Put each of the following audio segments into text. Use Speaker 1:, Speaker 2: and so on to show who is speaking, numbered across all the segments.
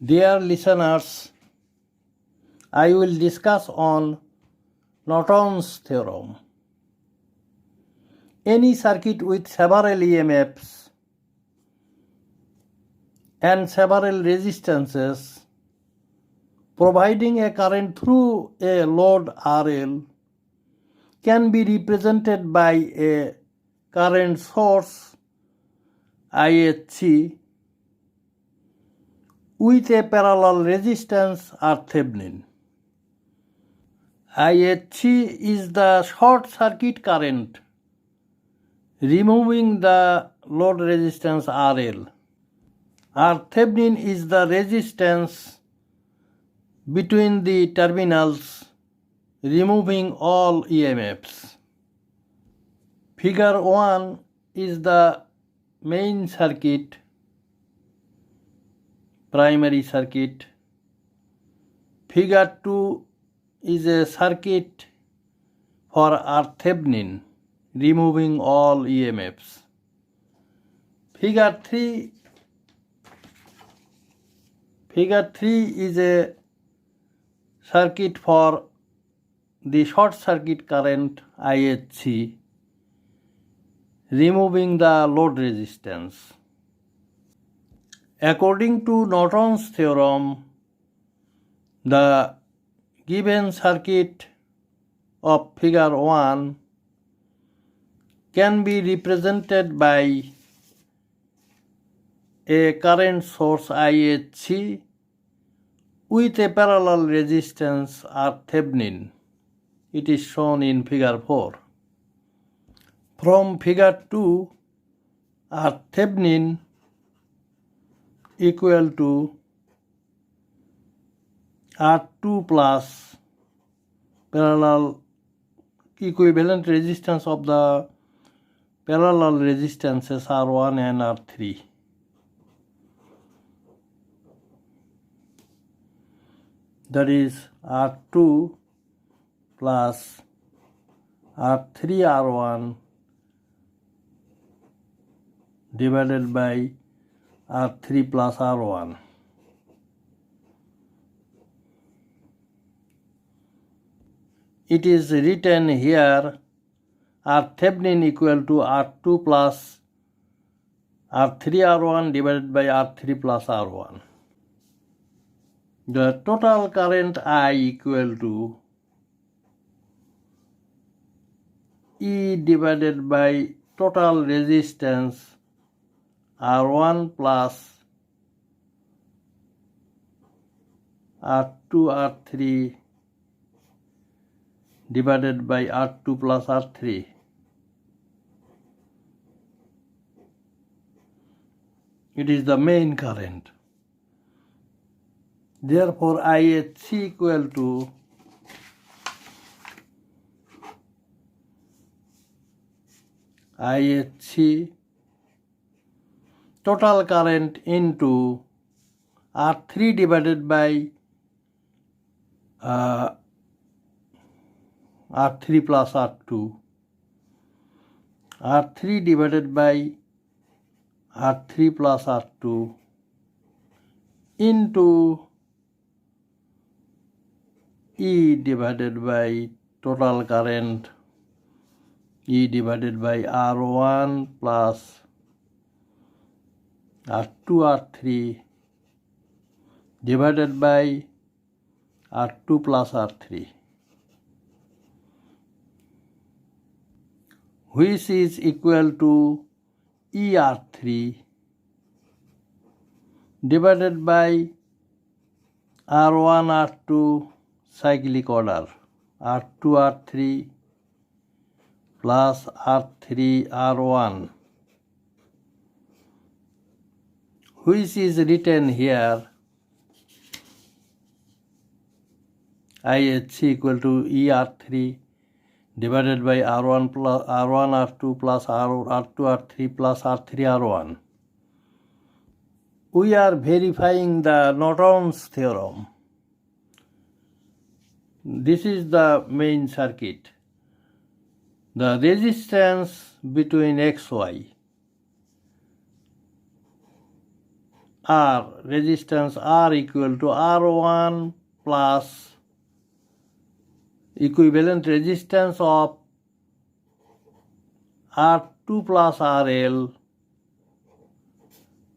Speaker 1: Dear listeners, I will discuss on Norton's theorem. Any circuit with several EMFs and several resistances providing a current through a load RL can be represented by a current source IHC with a parallel resistance R Thevenin. IHC is the short circuit current removing the load resistance RL. R Thevenin is the resistance between the terminals removing all EMFs. Figure 1 is the main circuit, primary circuit. Figure 2 is a circuit for R Thevenin removing all EMFs. Figure 3 is a circuit for the short circuit current IHC removing the load resistance. According to Norton's theorem, the given circuit of figure 1 can be represented by a current source IHC with a parallel resistance R Thevenin. It is shown in figure 4. From figure 2, R Thevenin equal to R2 plus parallel equivalent resistance of the parallel resistances R1 and R3. That is R2 plus R3 R1 divided by R3 plus R1. It is written here R Thevenin equal to R2 plus R3 R1 divided by R3 plus R1. The total current I equal to E divided by total resistance R1 plus R2 R3 divided by R2 plus R3. It is the main current. Therefore, IHC equal to IHC total current into R3 divided by R3 plus R2, R3 divided by R3 plus R2 into E divided by total current E divided by R1 plus R2 R3 divided by R2 plus R3, which is equal to ER3 divided by R1 R2 cyclic order, R2 R3 plus R3 R1, which is written here IHC equal to ER3 divided by R1 plus R1 R2 plus R2 R3 plus R3 R1. We are verifying the Norton's theorem. This is the main circuit. The resistance between XY R, resistance R equal to R1 plus equivalent resistance of R2 plus RL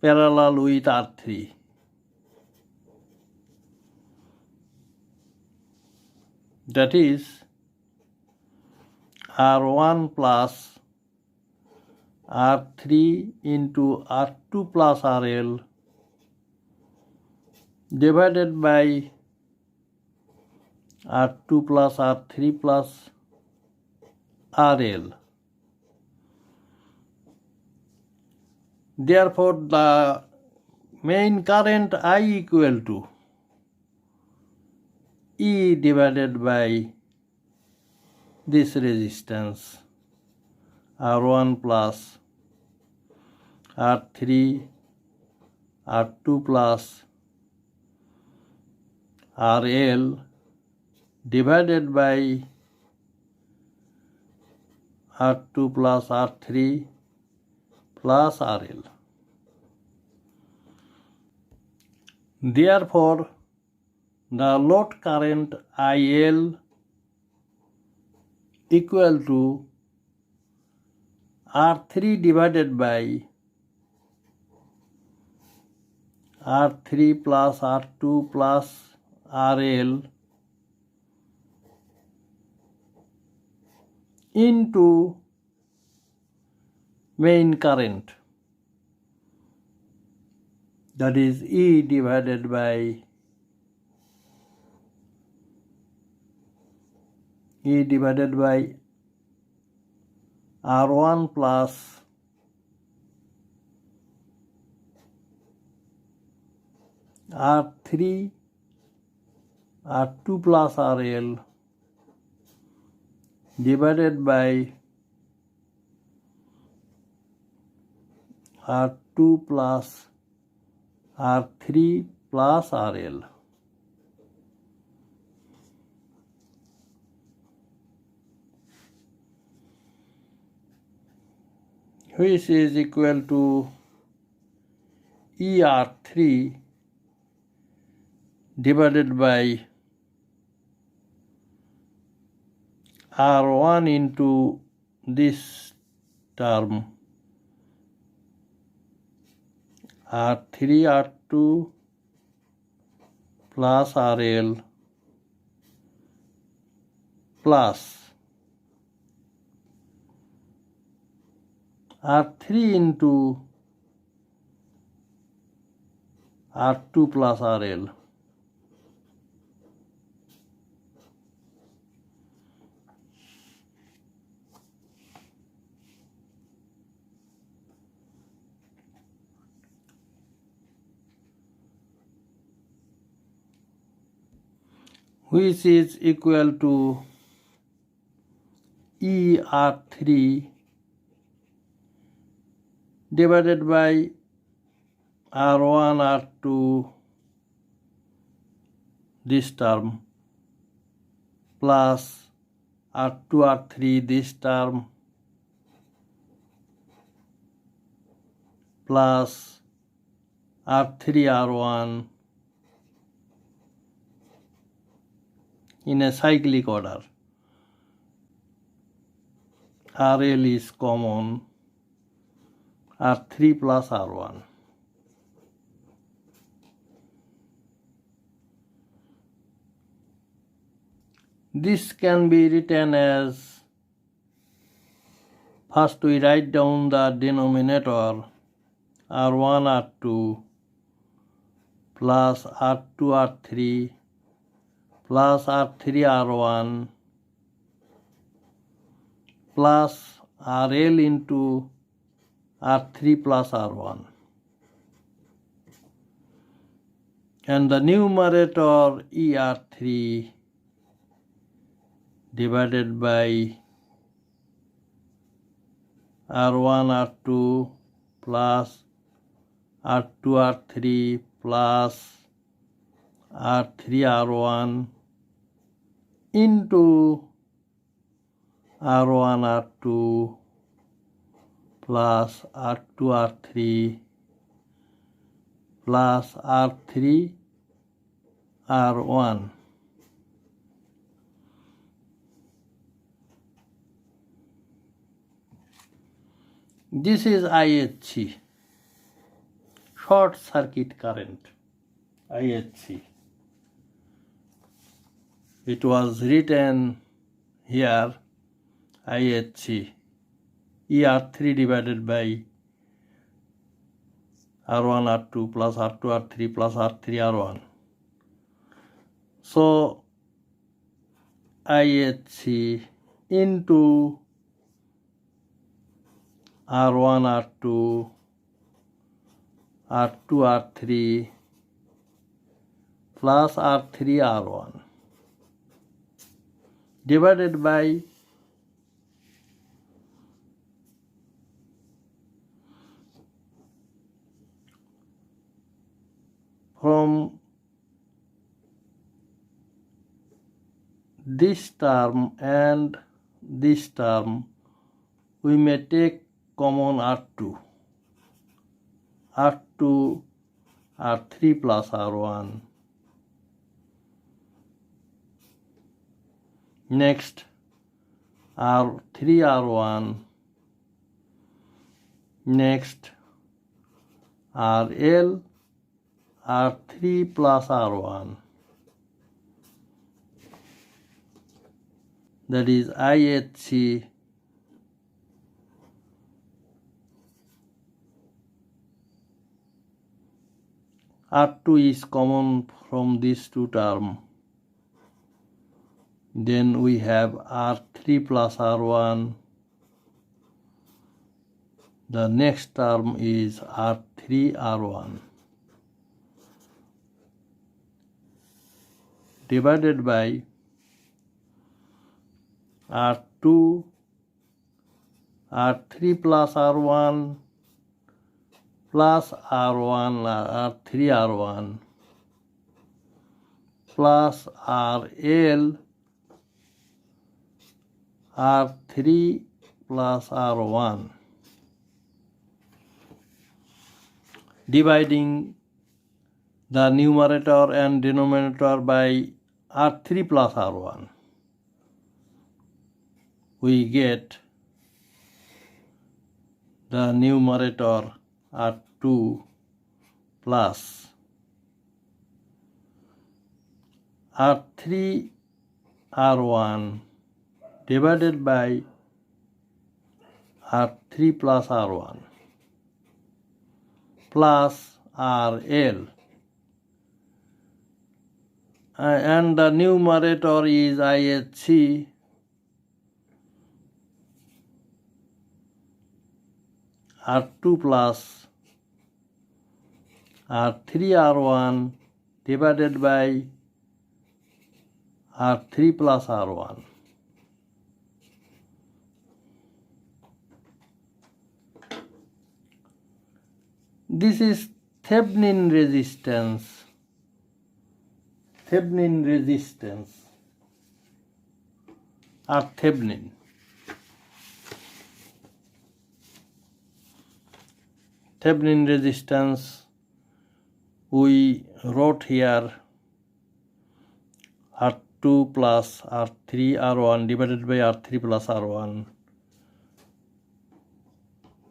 Speaker 1: parallel with R3. That is R1 plus R3 into R2 plus RL divided by R2 plus R3 plus RL. Therefore, the main current I equal to E divided by this resistance R1 plus R3 R2 plus RL divided by R2 plus R3 plus RL. Therefore, the load current IL equal to R3 divided by R3 plus R2 plus RL into main current, that is E divided by R1 plus R3 R2 plus RL divided by R2 plus R3 plus RL. Which is equal to ER3 divided by R1 into this term R3 R2 plus RL plus R3 into R2 plus RL. Which is equal to ER3 divided by R1 R2 this term plus R2 R3 this term plus R3 R1 in a cyclic order. RL is common, R3 plus R1. This can be written as, first we write down the denominator R1 R2 plus R2 R3 plus R3 R1 plus RL into R3 plus R1, and the numerator ER3 divided by R1 R2 plus R2 R3 plus R3 R1 into R1 R2 plus R2 R3 plus R3 R1. This is IHC, short circuit current, IHC. It was written here IHC, ER3 divided by R1 R2 plus R2 R3 plus R3 R1. So IHC into R1 R2 R2 R3 plus R3 R1 divided by from this term and this term we may take common R2 R3 plus R1. Next R3 R1. Next RL R3 plus R1. That is IHC R2 is common from these two terms. Then we have R3 plus R1. The next term is R3 R1 divided by R2 R3 plus R1 plus R1 R3 R1 plus RL R3 plus R1 dividing the numerator and denominator by R3 plus R1. We get the numerator R2 plus R3 R1 divided by R3 plus R1 plus RL, and the numerator is IHC R2 plus R3 R1 divided by R3 plus R1. This is Thevenin resistance. Thevenin resistance or Thevenin. Thevenin resistance we wrote here R2 plus R3 R1 divided by R3 plus R1.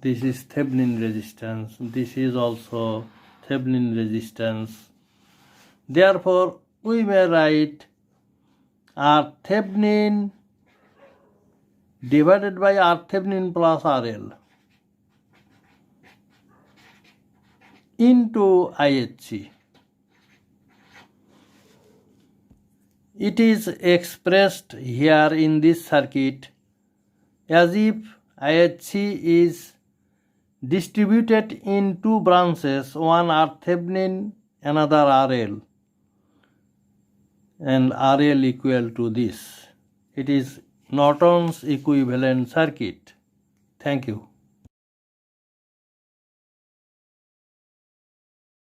Speaker 1: This is Thevenin resistance. This is also Thevenin resistance. Therefore, we may write R Thevenin divided by R Thevenin plus RL into IHC. It is expressed here in this circuit as if IHC is distributed in two branches, one R Thevenin, another RL, and RL equal to this. It is Norton's equivalent circuit. Thank you.